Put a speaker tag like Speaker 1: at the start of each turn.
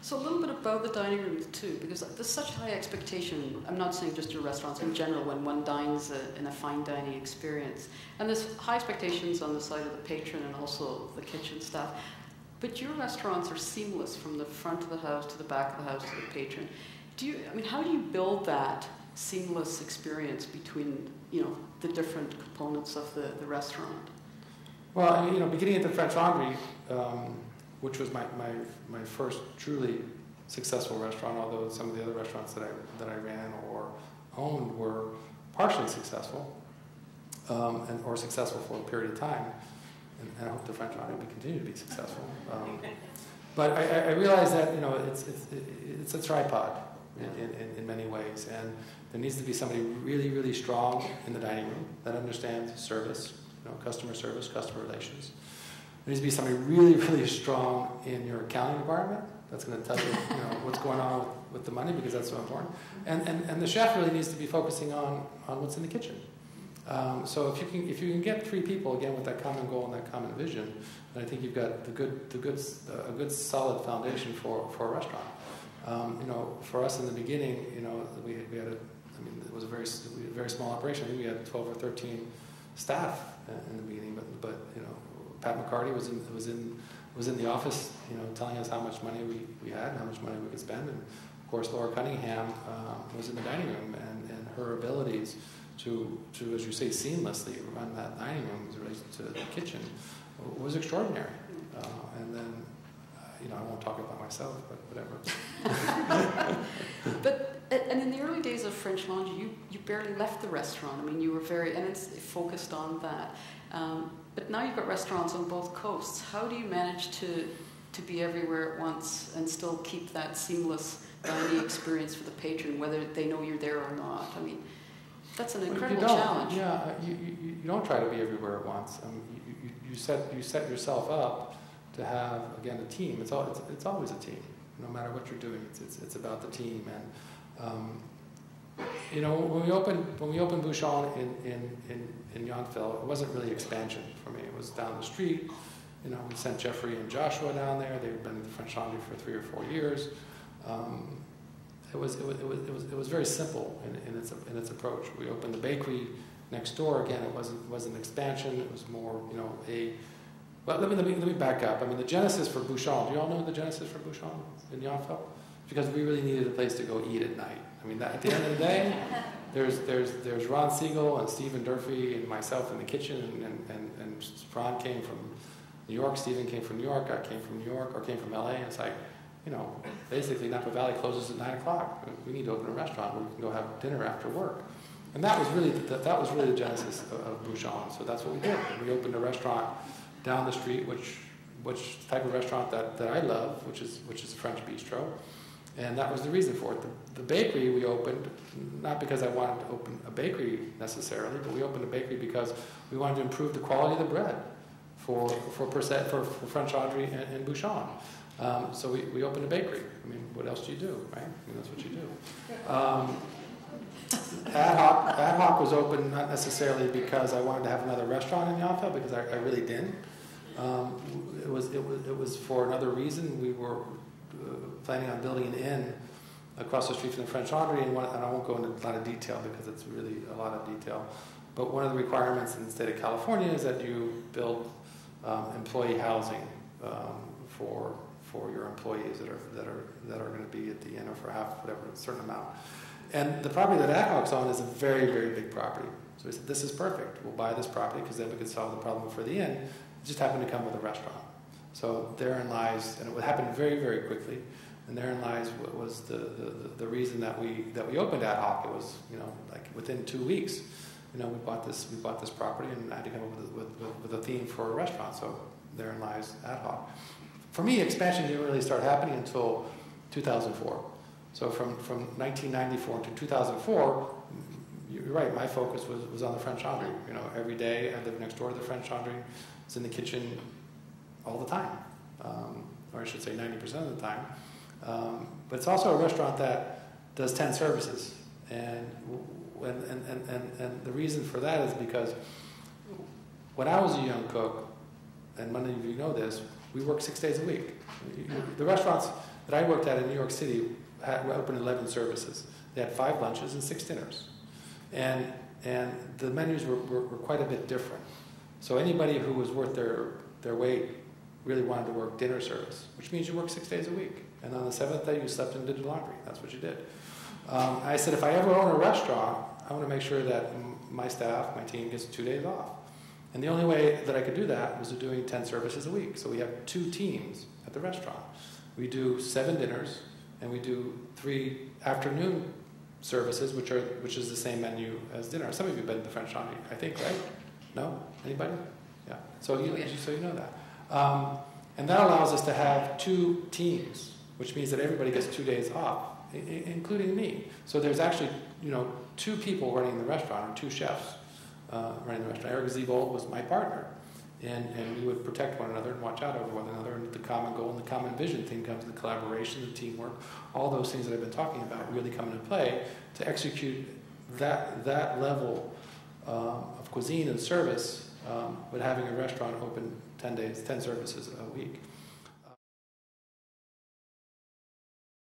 Speaker 1: So a little bit about the dining room too, because there's such high expectation. I'm not saying just your restaurants in general, when one dines in a fine dining experience. And there's high expectations on the side of the patron and also the kitchen staff. But your restaurants are seamless from the front of the house to the back of the house to the patron. How do you build that seamless experience between, the different components of the restaurant?
Speaker 2: Well, beginning at the French Laundry, which was my first truly successful restaurant, although some of the other restaurants that I ran or owned were partially successful, or successful for a period of time, and I hope the French Laundry will continue to be successful. But I realized that it's a tripod in many ways, and there needs to be somebody really, really strong in the dining room that understands service, customer service, customer relations. There needs to be somebody really, really strong in your accounting department that's going to tell you, what's going on with the money, because that's so important. And the chef really needs to be focusing on what's in the kitchen. So if you can get three people again with that common goal and that common vision, then I think you've got a good solid foundation for a restaurant. For us in the beginning, we had it was a very small operation. I think we had 12 or 13 staff in the beginning, but Pat McCarty was in the office, telling us how much money we had and how much money we could spend, and of course Laura Cunningham was in the dining room, and her abilities to, as you say, seamlessly run that dining room as it relates to the kitchen was extraordinary. And then, I won't talk about myself, but whatever.
Speaker 1: And in the early days of French Laundry, you barely left the restaurant. You were and it's focused on that. But now you've got restaurants on both coasts. How do you manage to be everywhere at once and still keep that seamless dining experience for the patron, whether they know you're there or not? That's an incredible challenge.
Speaker 2: Yeah, you don't try to be everywhere at once. You set yourself up to have, again, a team. It's always a team, no matter what you're doing. It's about the team. And when we opened Bouchon in Yountville, it wasn't really expansion for me. It was down the street. We sent Jeffrey and Joshua down there. They'd been in the French Laundry for 3 or 4 years. It was very simple in its approach. We opened the bakery next door. Again, it wasn't expansion. It was more, But let me back up. The genesis for Bouchon. Do you all know the genesis for Bouchon in Yountville? Because we really needed a place to go eat at night. At the end of the day, there's Ron Siegel and Stephen Durfee and myself in the kitchen, and Ron came from New York, Stephen came from New York, I came from New York, or came from LA, and it's like, basically Napa Valley closes at 9 o'clock. We need to open a restaurant where we can go have dinner after work. And that was really the genesis of Bouchon. So that's what we did. We opened a restaurant down the street, which type of restaurant that I love, which is a French bistro. And that was the reason for it. The bakery we opened, not because I wanted to open a bakery necessarily, but we opened a bakery because we wanted to improve the quality of the bread for French Laundry and Bouchon. So we opened a bakery. What else do you do, right? That's what you do. Ad hoc was open not necessarily because I wanted to have another restaurant in Yountville, because I really didn't. It was for another reason. We were planning on building an inn across the street from the French Laundry, and I won't go into a lot of detail because it's really a lot of detail. But one of the requirements in the state of California is that you build employee housing for your employees that are going to be at the inn, or for a certain amount. And the property that Ad Hoc's on is a very, very big property. So we said, this is perfect. We'll buy this property because then we can solve the problem for the inn. It just happened to come with a restaurant. So therein lies, and it happened very, very quickly. And therein lies what was the reason that we opened Ad Hoc. It was like within 2 weeks, we bought this property, and I had to come up with a theme for a restaurant. So therein lies Ad Hoc. For me, expansion didn't really start happening until 2004. So from 1994 to 2004, you're right, my focus was on the French Laundry. Every day I lived next door to the French Laundry. I was in the kitchen all the time, or I should say 90% of the time. But it's also a restaurant that does 10 services. And the reason for that is because when I was a young cook, and many of you know this, we worked 6 days a week. The restaurants, that I worked at in New York City opened 11 services. They had 5 lunches and 6 dinners. And the menus were quite a bit different. So anybody who was worth their weight really wanted to work dinner service, which means you work 6 days a week. And on the 7th day, you slept and did your laundry. That's what you did. I said, if I ever own a restaurant, I want to make sure that my staff, my team, gets 2 days off. And the only way that I could do that was doing 10 services a week. So we have 2 teams at the restaurant. We do 7 dinners, and we do 3 afternoon services, which is the same menu as dinner. Some of you have been to the French Laundry, I think, right? No? Anybody? Yeah. So you know that. And that allows us to have 2 teams, which means that everybody gets 2 days off, including me. So there's actually, 2 people running the restaurant, or 2 chefs running the restaurant. Eric Ziebold was my partner. And we would protect one another and watch out over one another. And the common goal and the common vision thing comes, the collaboration, the teamwork, all those things that I've been talking about really come into play to execute that level of cuisine and service with having a restaurant open 10 services a week.